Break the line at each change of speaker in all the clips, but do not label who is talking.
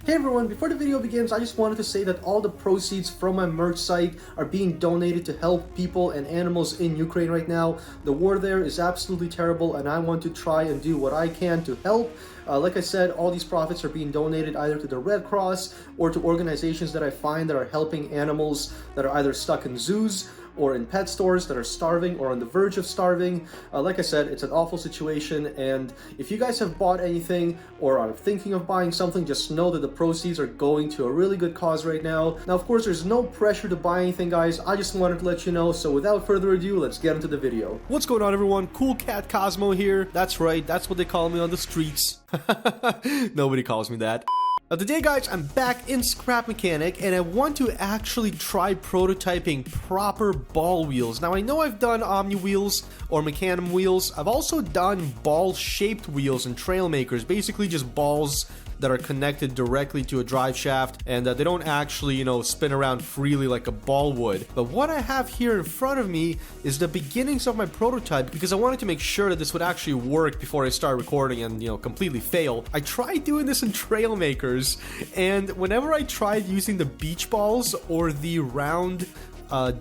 Hey everyone, before the video begins, I just wanted to say that all the proceeds from my merch site are being donated to help people and animals in Ukraine right now. The war there is absolutely terrible and I want to try and do what I can to help. Like I said, all these profits are being donated either to the Red Cross or to organizations that I find that are helping animals that are either stuck in zoos or in pet stores that are starving or on the verge of starving. Like I said, it's an awful situation, and if you guys have bought anything or are thinking of buying something, just know that the proceeds are going to a really good cause right now. Now, of course, there's no pressure to buy anything, guys. I just wanted to let you know, so without further ado, let's get into the video.
What's going on, everyone? Cool Cat Cosmo here. That's right, that's what they call me on the streets. Nobody calls me that. Today, guys, I'm back in Scrap Mechanic, and I want to actually try prototyping proper ball wheels. Now, I know I've done Omni wheels or Mecanum wheels. I've also done ball-shaped wheels and trail makers, basically just balls that are connected directly to a drive shaft, and they don't actually, you know, spin around freely like a ball would. But what I have here in front of me is the beginnings of my prototype, because I wanted to make sure that this would actually work before I start recording and, you know, completely fail. I tried doing this in trail makers, and whenever I tried using the beach balls or the round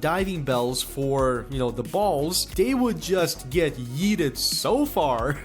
diving bells for, you know, the balls, they would just get yeeted so far.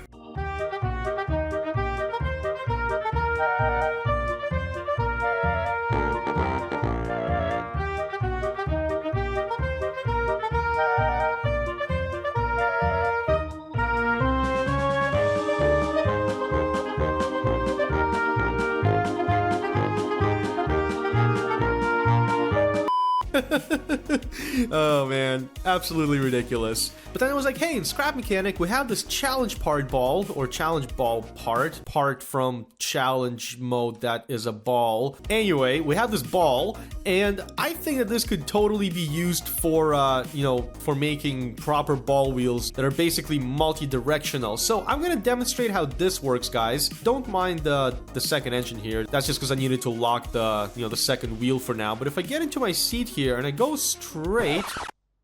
Oh man, absolutely ridiculous. But then I was like, hey, in Scrap Mechanic, we have this challenge part ball, or challenge ball part from challenge mode that is a ball. Anyway, we have this ball, and I think that this could totally be used for, you know, for making proper ball wheels that are basically multi-directional. So I'm gonna demonstrate how this works, guys. Don't mind the second engine here. That's just because I needed to lock the, you know, the second wheel for now. But if I get into my seat here and I go straight...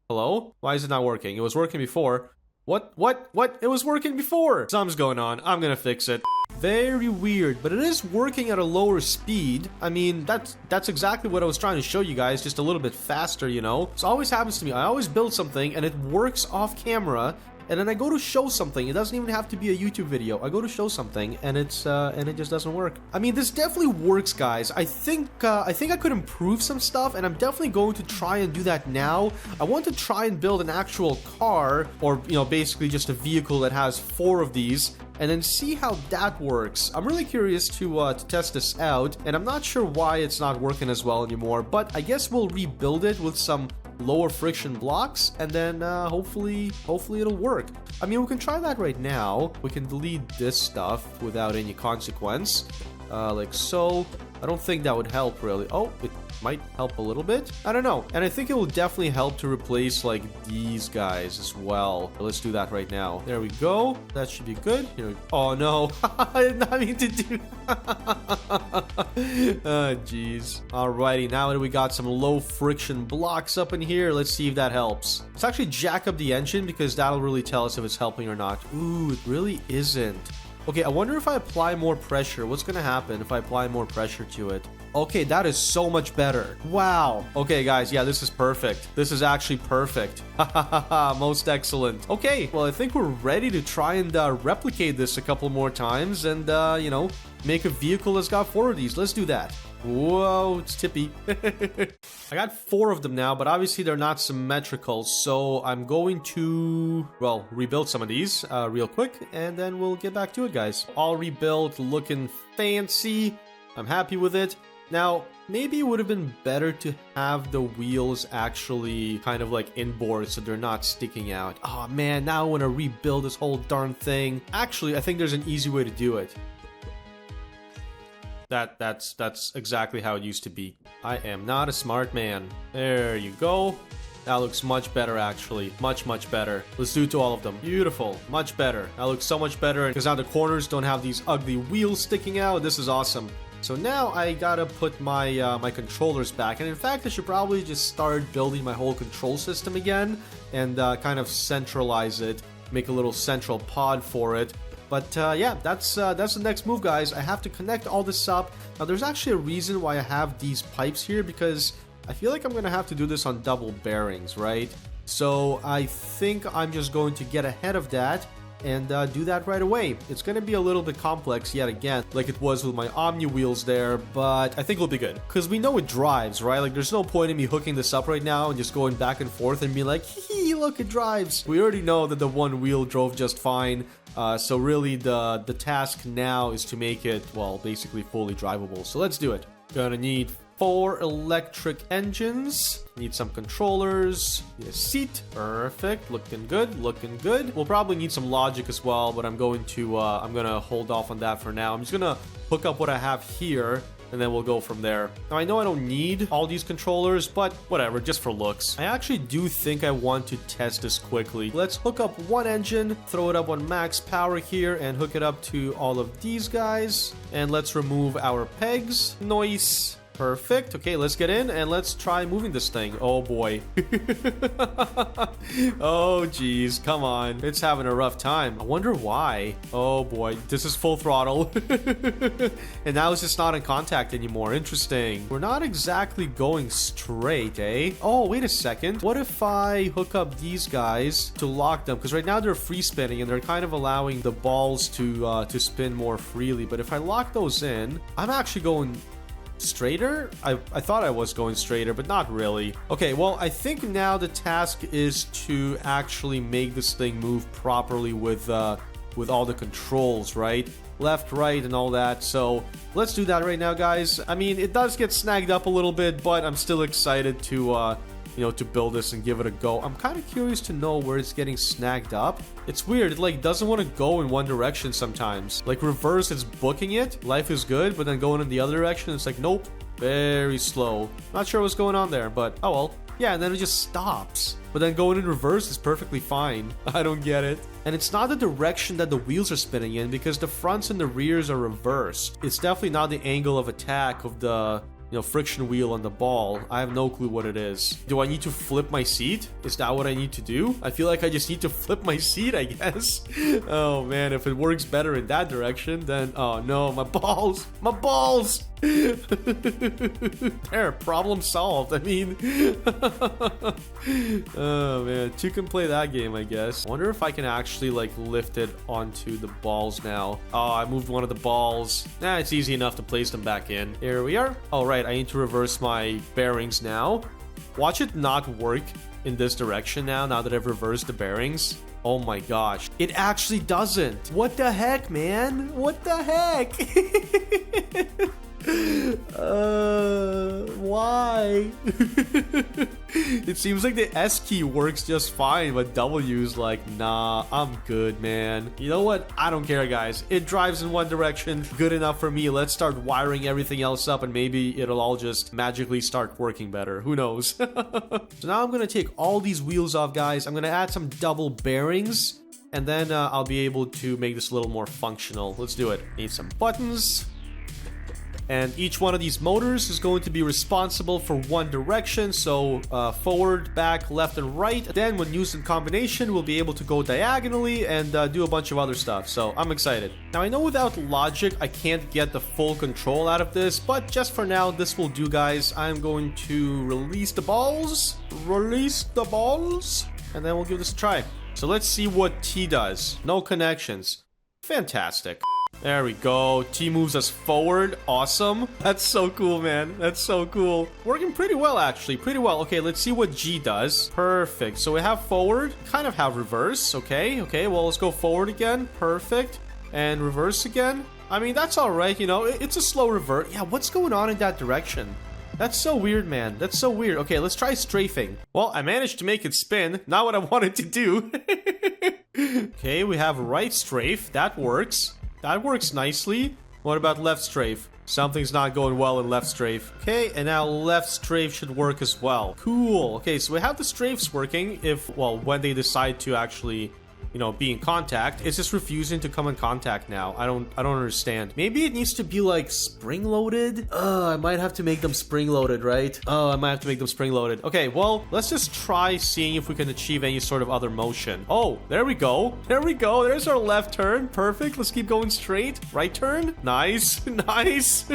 Hello? Why is it not working? It was working before. What? It was working before! Something's going on. I'm gonna fix it. Very weird, but it is working at a lower speed. I mean, that's exactly what I was trying to show you guys, just a little bit faster, you know? This always happens to me. I always build something and it works off camera, and then I go to show something. It doesn't even have to be a YouTube video. I go to show something, and it just doesn't work. I mean, this definitely works, guys. I think I could improve some stuff, and I'm definitely going to try and do that now. I want to try and build an actual car, or, you know, basically just a vehicle that has 4 of these, and then see how that works. I'm really curious to test this out, and I'm not sure why it's not working as well anymore, but I guess we'll rebuild it with some lower friction blocks, and then hopefully it'll work. I mean, we can try that right now. We can delete this stuff without any consequence, like so. I don't think that would help really. Oh, it might help a little bit. I don't know. And I think it will definitely help to replace like these guys as well. Let's do that right now. There we go. That should be good. Here oh no. I did not mean to do oh jeez. Alrighty, now that we got some low friction blocks up in here, let's see if that helps. Let's actually jack up the engine, because that'll really tell us if it's helping or not. Ooh, it really isn't. Okay, I wonder if I apply more pressure, what's gonna happen if I apply more pressure to it? Okay, that is so much better. Wow. Okay, guys, yeah, this is perfect. This is actually perfect. Most excellent. Okay, well, I think we're ready to try and replicate this a couple more times and, you know, make a vehicle that's got 4 of these. Let's do that. Whoa, it's tippy. I got 4 of them now, but obviously they're not symmetrical, so I'm going to, well, rebuild some of these real quick, and then we'll get back to it, guys. All rebuilt, looking fancy. I'm happy with it. Now, maybe it would have been better to have the wheels actually kind of like inboard so they're not sticking out. Oh man, now I want to rebuild this whole darn thing. Actually, I think there's an easy way to do it. That's exactly how it used to be. I am not a smart man. There you go. That looks much better, actually. Much better. Let's do it to all of them. Beautiful. Much better. That looks so much better, because now the corners don't have these ugly wheels sticking out. This is awesome. So now I gotta put my my controllers back, and in fact I should probably just start building my whole control system again and kind of centralize it, make a little central pod for it. But yeah, that's the next move, guys. I have to connect all this up. Now, there's actually a reason why I have these pipes here, because I feel like I'm going to have to do this on double bearings, right? So I think I'm just going to get ahead of that and do that right away. It's going to be a little bit complex yet again, like it was with my Omni wheels there, but I think it'll be good. Because we know it drives, right? Like, there's no point in me hooking this up right now and just going back and forth and be like, hee, look, it drives. We already know that the one wheel drove just fine. So really, the task now is to make it, well, basically fully drivable. So let's do it. Gonna need 4 electric engines, need some controllers, need a seat, perfect, looking good, looking good. We'll probably need some logic as well, but I'm gonna hold off on that for now. I'm just gonna hook up what I have here, and then we'll go from there. Now, I know I don't need all these controllers, but whatever, just for looks. I actually do think I want to test this quickly. Let's hook up one engine, throw it up on max power here, and hook it up to all of these guys. And let's remove our pegs. Nice. Perfect. Okay, let's get in and let's try moving this thing. Oh boy. Oh geez, come on. It's having a rough time. I wonder why. Oh boy, this is full throttle. And now it's just not in contact anymore. Interesting. We're not exactly going straight, eh? Oh, wait a second. What if I hook up these guys to lock them? Because right now they're free spinning and they're kind of allowing the balls to spin more freely. But if I lock those in, I'm actually going straighter? I thought I was going straighter, but not really. Okay, well, I think now the task is to actually make this thing move properly with all the controls, right? Left, right, and all that. So let's do that right now, guys. I mean, it does get snagged up a little bit, but I'm still excited to to build this and give it a go. I'm kind of curious to know where it's getting snagged up. It's weird. It like doesn't want to go in one direction sometimes. Like reverse, it's booking it. Life is good, but then going in the other direction, it's like, nope. Very slow. Not sure what's going on there, but oh well. Yeah, and then it just stops. But then going in reverse is perfectly fine. I don't get it. And it's not the direction that the wheels are spinning in because the fronts and the rears are reversed. It's definitely not the angle of attack of the friction wheel on the ball. I have no clue what it is. Do I need to flip my seat? Is that what I need to do? I feel like I just need to flip my seat, I guess. Oh man, if it works better in that direction, then oh no, my balls! My balls! There, problem solved. I mean, oh man, two can play that game, I guess. I wonder if I can actually like lift it onto the balls now. Oh, I moved one of the balls. Nah, it's easy enough to place them back in. Here we are. All right, I need to reverse my bearings now. Watch it not work in this direction now that I've reversed the bearings. Oh my gosh, it actually doesn't. What the heck, man? What the heck? Why? It seems like the S key works just fine, but W is like, nah, I'm good, man. You know what? I don't care, guys. It drives in one direction. Good enough for me. Let's start wiring everything else up and maybe it'll all just magically start working better. Who knows? So now I'm gonna take all these wheels off, guys. I'm gonna add some double bearings and then I'll be able to make this a little more functional. Let's do it. Need some buttons. And each one of these motors is going to be responsible for one direction, so forward, back, left, and right. Then when used in combination, we'll be able to go diagonally and do a bunch of other stuff, so I'm excited. Now I know without logic, I can't get the full control out of this, but just for now, this will do, guys. I'm going to release the balls, and then we'll give this a try. So let's see what T does. No connections. Fantastic. There we go. T moves us forward. Awesome. That's so cool, man. That's so cool. Working pretty well, actually. Pretty well. Okay, let's see what G does. Perfect. So we have forward. Kind of have reverse. Okay. Okay, well, let's go forward again. Perfect. And reverse again. I mean, that's all right. It's a slow revert. Yeah, what's going on in that direction? That's so weird, man. That's so weird. Okay, let's try strafing. Well, I managed to make it spin. Not what I wanted to do. Okay, we have right strafe. That works. That works nicely. What about left strafe? Something's not going well in left strafe. Okay, and now left strafe should work as well. Cool. Okay, so we have the strafes working when they decide to actually you know, be in contact. It's just refusing to come in contact now. I don't understand. Maybe it needs to be like spring loaded. I might have to make them spring loaded, right? I might have to make them spring loaded. Okay, well, let's just try seeing if we can achieve any sort of other motion. Oh, there we go. There we go. There's our left turn. Perfect. Let's keep going straight. Right turn. Nice. Nice.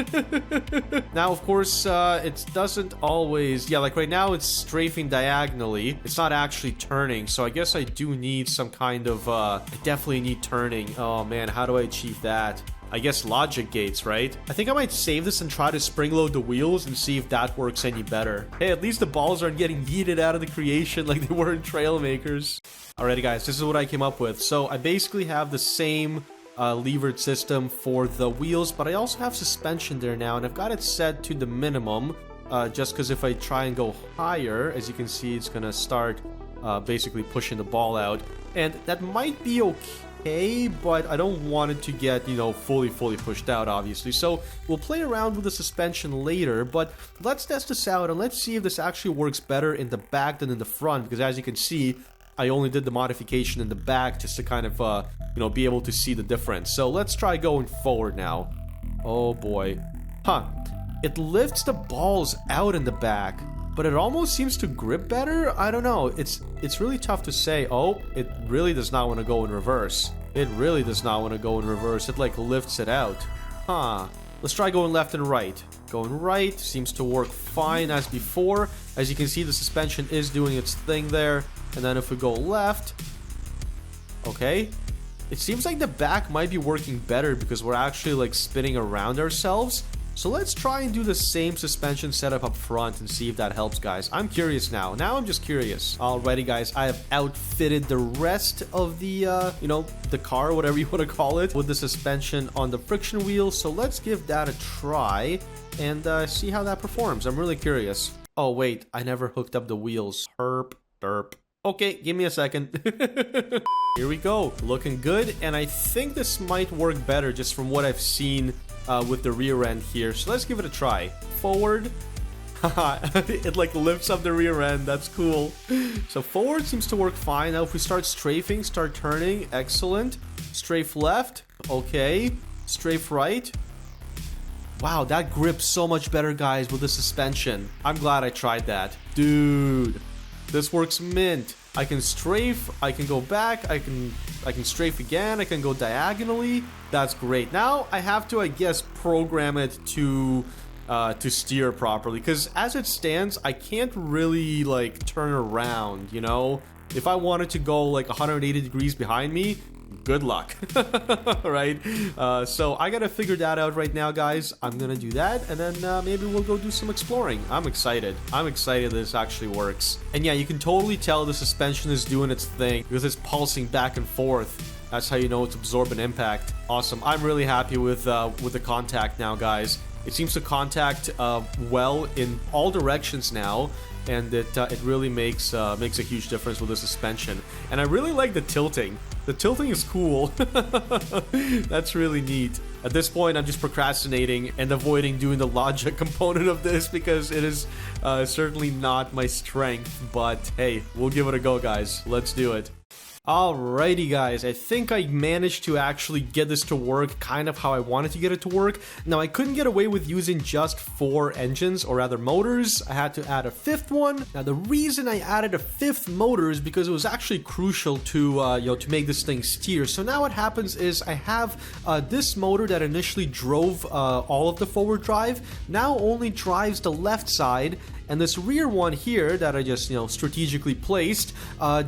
Now, of course, it doesn't always... Yeah, like right now it's strafing diagonally. It's not actually turning, so I guess I do need some kind of... I definitely need turning. Oh, man, how do I achieve that? I guess logic gates, right? I think I might save this and try to spring load the wheels and see if that works any better. Hey, at least the balls aren't getting yeeted out of the creation like they were in Trailmakers. Alrighty, guys, this is what I came up with. So I basically have the same levered system for the wheels, but I also have suspension there now, and I've got it set to the minimum, just because if I try and go higher, as you can see, it's gonna start basically pushing the ball out, and that might be okay, but I don't want it to get, you know, fully pushed out, obviously. So we'll play around with the suspension later, but let's test this out and let's see if this actually works better in the back than in the front, because as you can see, I only did the modification in the back just to kind of, you know, be able to see the difference. So let's try going forward now. Oh boy. Huh. It lifts the balls out in the back, but it almost seems to grip better. I don't know. It's really tough to say. Oh, it really does not want to go in reverse. It really does not want to go in reverse. It like lifts it out. Huh. Let's try going left and right. Going right seems to work fine as before. As you can see, the suspension is doing its thing there. And then if we go left, okay, it seems like the back might be working better because we're actually like spinning around ourselves. So let's try and do the same suspension setup up front and see if that helps, guys. I'm curious now. Now I'm just curious. Alrighty, guys, I have outfitted the rest of the, you know, the car, whatever you want to call it, with the suspension on the friction wheel. So let's give that a try and see how that performs. I'm really curious. Oh, wait, I never hooked up the wheels. Herp, derp. Okay, give me a second. Here we go. Looking good, and I think this might work better just from what I've seen with the rear end here. So let's give it a try. Forward. It like lifts up the rear end. That's cool. So forward seems to work fine. Now if we start strafing, start turning, excellent. Strafe left. Okay. Strafe right. Wow, that grips so much better, guys, with the suspension. I'm glad I tried that. Dude. This works mint. I can strafe, I can go back, I can strafe again, I can go diagonally. That's great. Now I have to, I guess, program it to steer properly, because as it stands, I can't really like turn around, you know? If I wanted to go like 180 degrees behind me, good luck. Right? So I gotta figure that out right now, guys. I'm gonna do that, and then maybe we'll go do some exploring. I'm excited. I'm excited this actually works. And yeah, you can totally tell the suspension is doing its thing because it's pulsing back and forth. That's how you know it's absorbing impact. Awesome. I'm really happy with the contact now, guys. It seems to contact well in all directions now, and it really makes a huge difference with the suspension. And I really like the tilting. The tilting is cool. That's really neat. At this point, I'm just procrastinating and avoiding doing the logic component of this because it is certainly not my strength. But hey, we'll give it a go, guys. Let's do it. Alrighty, guys, I think I managed to actually get this to work kind of how I wanted to get it to work. Now, I couldn't get away with using just 4 engines, or rather motors. I had to add a 5th one. Now, the reason I added a 5th motor is because it was actually crucial to, you know, to make this thing steer. So now what happens is I have this motor that initially drove all of the forward drive, now only drives the left side, and this rear one here that I just, you know, strategically placed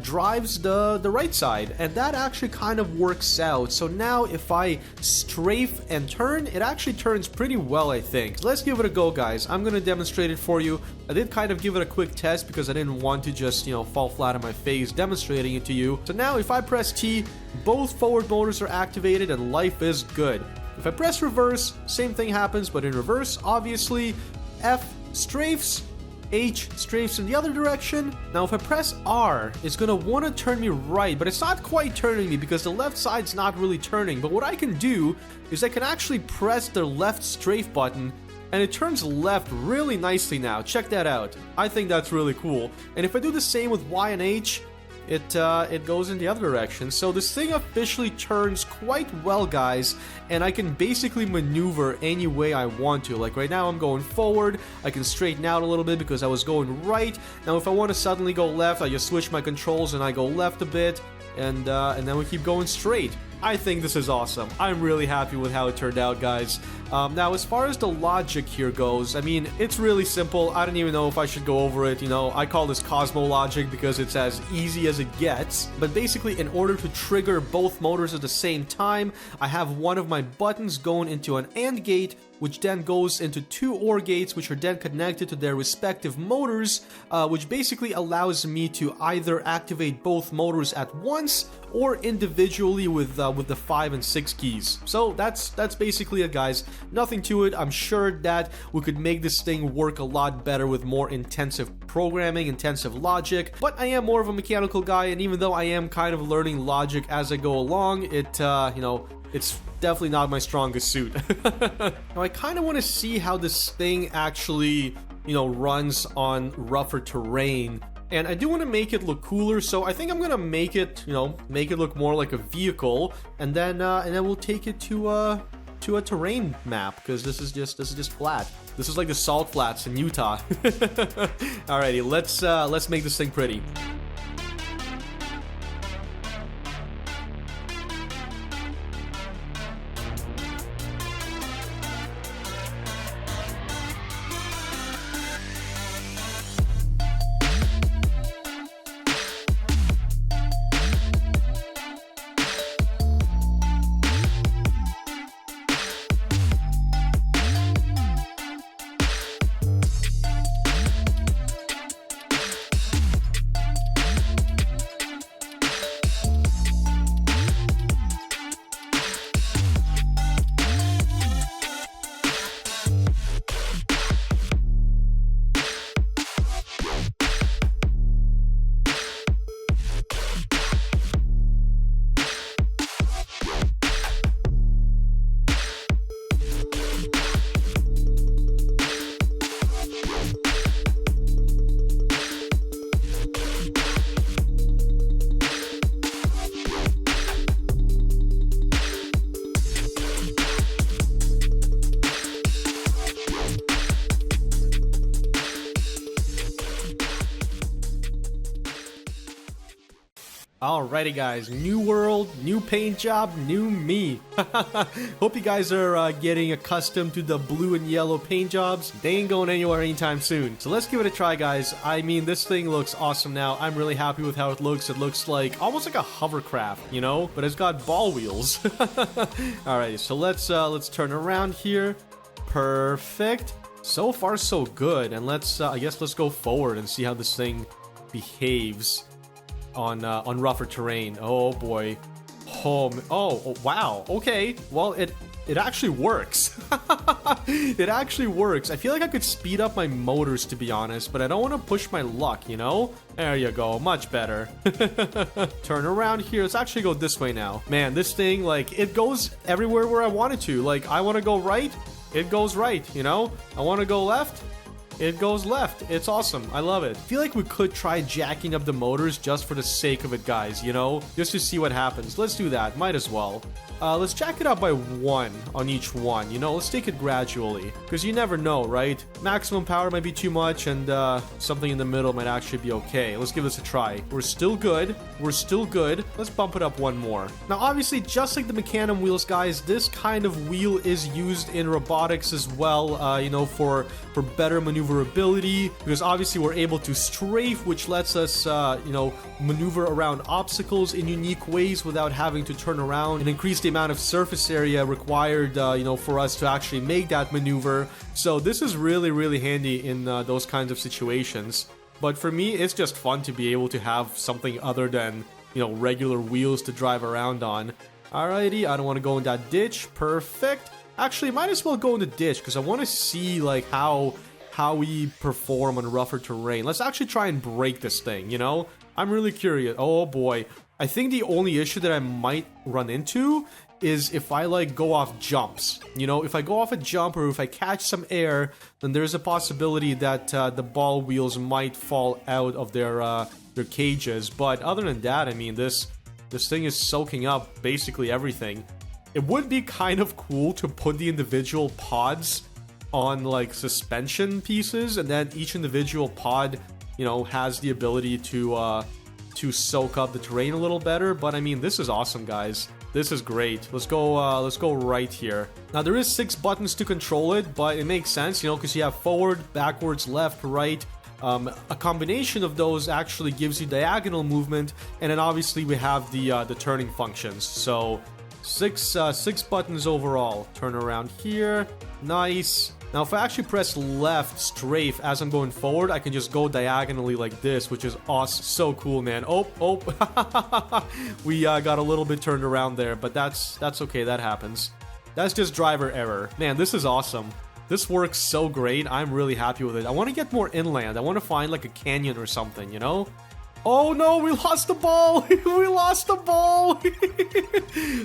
drives the right side, and that actually kind of works out. So now if I strafe and turn, it actually turns pretty well, I think. So let's give it a go, guys. I'm gonna demonstrate it for you. I did kind of give it a quick test because I didn't want to just, you know, fall flat on my face demonstrating it to you. So now if I press T, both forward motors are activated and life is good. If I press reverse, same thing happens, but in reverse, obviously. F strafes, H strafes in the other direction. Now if I press R, it's gonna want to turn me right, but it's not quite turning me because the left side's not really turning. But what I can do is I can actually press the left strafe button and it turns left really nicely now. Check that out. I think that's really cool. And if I do the same with Y and H, it goes in the other direction. So this thing officially turns quite well, guys, and I can basically maneuver any way I want to. Like right now I'm going forward, I can straighten out a little bit because I was going right. Now if I want to suddenly go left, I just switch my controls and I go left a bit, and then we keep going straight. I think this is awesome. I'm really happy with how it turned out, guys. Now, as far as the logic here goes, I mean, it's really simple. I don't even know if I should go over it, you know. I call this Cosmo logic because it's as easy as it gets. But basically, in order to trigger both motors at the same time, I have one of my buttons going into an AND gate, which then goes into two OR gates, which are then connected to their respective motors, which basically allows me to either activate both motors at once or individually with the 5 and 6 keys. So that's basically it, guys. Nothing to it. I'm sure that we could make this thing work a lot better with more intensive programming, intensive logic, but I am more of a mechanical guy, and even though I am kind of learning logic as I go along, it, you know, it's definitely not my strongest suit. Now I kind of want to see how this thing actually, you know, runs on rougher terrain. And I do want to make it look cooler, so I think I'm gonna make it, you know, make it look more like a vehicle, and then we'll take it to a terrain map, because this is just flat. This is like the salt flats in Utah. Alrighty, let's make this thing pretty. Alrighty guys, new world, new paint job, new me. Hope you guys are getting accustomed to the blue and yellow paint jobs. They ain't going anywhere anytime soon. So let's give it a try, guys. I mean, this thing looks awesome now. I'm really happy with how it looks. It looks like almost like a hovercraft, you know, but it's got ball wheels. Alrighty, so let's turn around here. Perfect. So far so good. And let's I guess let's go forward and see how this thing behaves on rougher terrain. Oh boy. Oh wow. Okay. Well, it actually works. It actually works. I feel like I could speed up my motors, to be honest, but I don't want to push my luck, you know? There you go. Much better. Turn around here. Let's actually go this way now. Man, this thing, like, it goes everywhere where I want it to. Like, I want to go right, it goes right, you know? I want to go left, it goes left. It's awesome. I love it. I feel like we could try jacking up the motors just for the sake of it, guys, you know? Just to see what happens. Let's do that. Might as well. Let's jack it up by 1 on each one, you know? Let's take it gradually. Because you never know, right? Maximum power might be too much, and something in the middle might actually be okay. Let's give this a try. We're still good. We're still good. Let's bump it up 1 more. Now, obviously, just like the Mecanum wheels, guys, this kind of wheel is used in robotics as well, you know, for better maneuverability. Because obviously, we're able to strafe, which lets us, you know, maneuver around obstacles in unique ways without having to turn around and increase the amount of surface area required, you know, for us to actually make that maneuver. So this is really, really handy in those kinds of situations. But for me, it's just fun to be able to have something other than, you know, regular wheels to drive around on. Alrighty, I don't want to go in that ditch. Perfect. Actually, might as well go in the ditch because I want to see, like, how we perform on rougher terrain. Let's actually try and break this thing, you know? I'm really curious. Oh boy. I think the only issue that I might run into is if I, like, go off jumps. You know, if I go off a jump or if I catch some air, then there's a possibility that the ball wheels might fall out of their their cages. But other than that, I mean, this thing is soaking up basically everything. It would be kind of cool to put the individual pods on like suspension pieces, and then each individual pod, you know, has the ability to soak up the terrain a little better. But I mean, this is awesome, guys. This is great. Let's go right here. Now there is 6 buttons to control it, but it makes sense, you know, because you have forward, backwards, left, right. A combination of those actually gives you diagonal movement, and then obviously we have the turning functions. So 6 buttons overall. Turn around here. Nice. Now if I actually press left strafe as I'm going forward, I can just go diagonally like this, which is awesome. So cool, man. Oh. We got a little bit turned around there, but that's okay. That happens. That's just driver error. Man, this is awesome. This works so great. I'm really happy with it. I want to get more inland. I want to find like a canyon or something, you know? Oh no, we lost the ball. We lost the ball.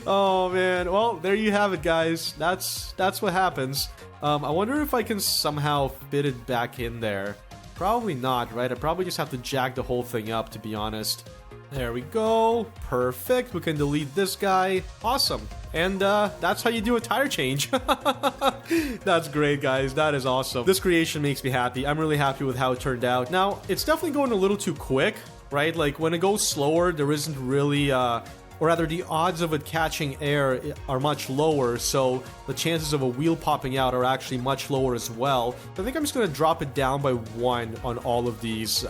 Oh man. Well, there you have it, guys. That's what happens. I wonder if I can somehow fit it back in there. Probably not, right? I probably just have to jack the whole thing up, to be honest. There we go. Perfect. We can delete this guy. Awesome. And that's how you do a tire change. That's great, guys. That is awesome. This creation makes me happy. I'm really happy with how it turned out. Now, it's definitely going a little too quick, right? Like, when it goes slower, there isn't really... or rather, the odds of it catching air are much lower, so the chances of a wheel popping out are actually much lower as well. I think I'm just going to drop it down by 1 on all of these,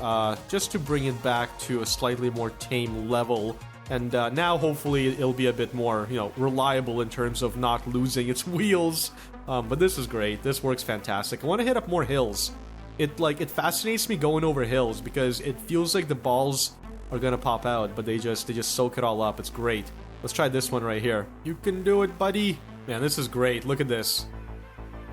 just to bring it back to a slightly more tame level. And now, hopefully, it'll be a bit more, you know, reliable in terms of not losing its wheels. But this is great. This works fantastic. I want to hit up more hills. It fascinates me going over hills because it feels like the balls are gonna pop out, but they just soak it all up. It's great. Let's try this one right here. You can do it, buddy. Man, this is great. Look at this.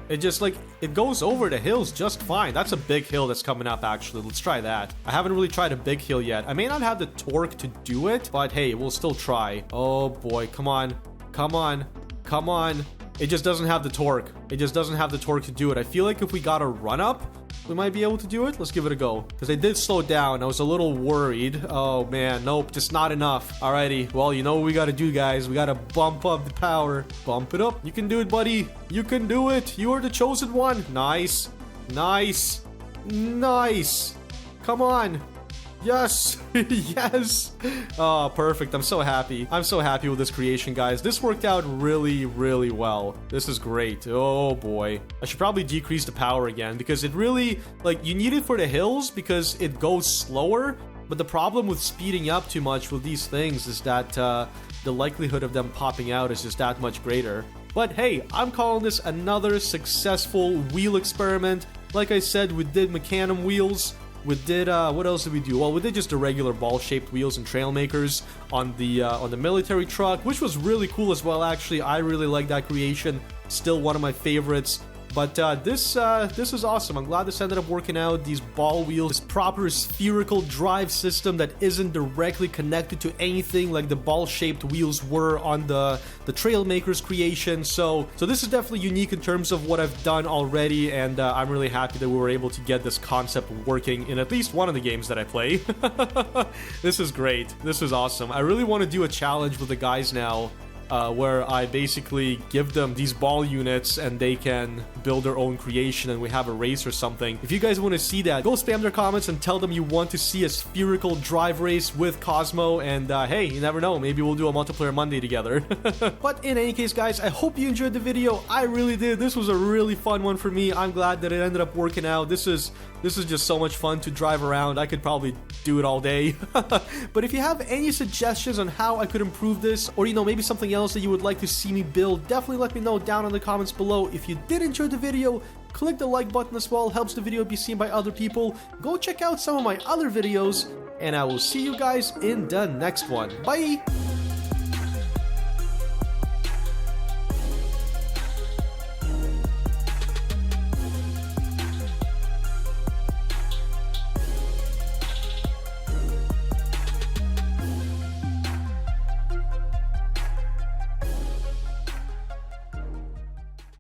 It just it goes over the hills just fine. That's a big hill that's coming up, actually. Let's try that. I haven't really tried a big hill yet. I may not have the torque to do it, but hey, we'll still try. Oh boy, come on. Come on. Come on. It just doesn't have the torque. It just doesn't have the torque to do it. I feel like if we got a run up, we might be able to do it. Let's give it a go. Because they did slow down. I was a little worried. Oh, man. Nope. Just not enough. Alrighty. Well, you know what we got to do, guys. We got to bump up the power. Bump it up. You can do it, buddy. You can do it. You are the chosen one. Nice. Nice. Nice. Come on. Yes. Yes. Oh, perfect. I'm so happy. I'm so happy with this creation, guys. This worked out really, really well. This is great. Oh, boy. I should probably decrease the power again because it really, you need it for the hills because it goes slower. But the problem with speeding up too much with these things is that the likelihood of them popping out is just that much greater. But hey, I'm calling this another successful wheel experiment. Like I said, we did Mecanum wheels. We did, what else did we do? Well, we did just the regular ball-shaped wheels and trail makers on the military truck, which was really cool as well, actually. I really like that creation. Still one of my favorites. But this is awesome. I'm glad this ended up working out. These ball wheels, this proper spherical drive system that isn't directly connected to anything like the ball-shaped wheels were on the Trailmakers creation. So this is definitely unique in terms of what I've done already, and I'm really happy that we were able to get this concept working in at least one of the games that I play. This is great. This is awesome. I really want to do a challenge with the guys now. Where I basically give them these ball units and they can build their own creation and we have a race or something. If you guys want to see that, go spam their comments and tell them you want to see a spherical drive race with Cosmo, and hey, you never know, maybe we'll do a multiplayer Monday together. But in any case, guys, I hope you enjoyed the video. I really did. This was a really fun one for me. I'm glad that it ended up working out. This is just so much fun to drive around. I could probably do it all day. But if you have any suggestions on how I could improve this, or maybe something else that you would like to see me build, definitely let me know down in the comments below. If you did enjoy the video, click the like button as well. Helps the video be seen by other people. Go check out some of my other videos, and I will see you guys in the next one. Bye!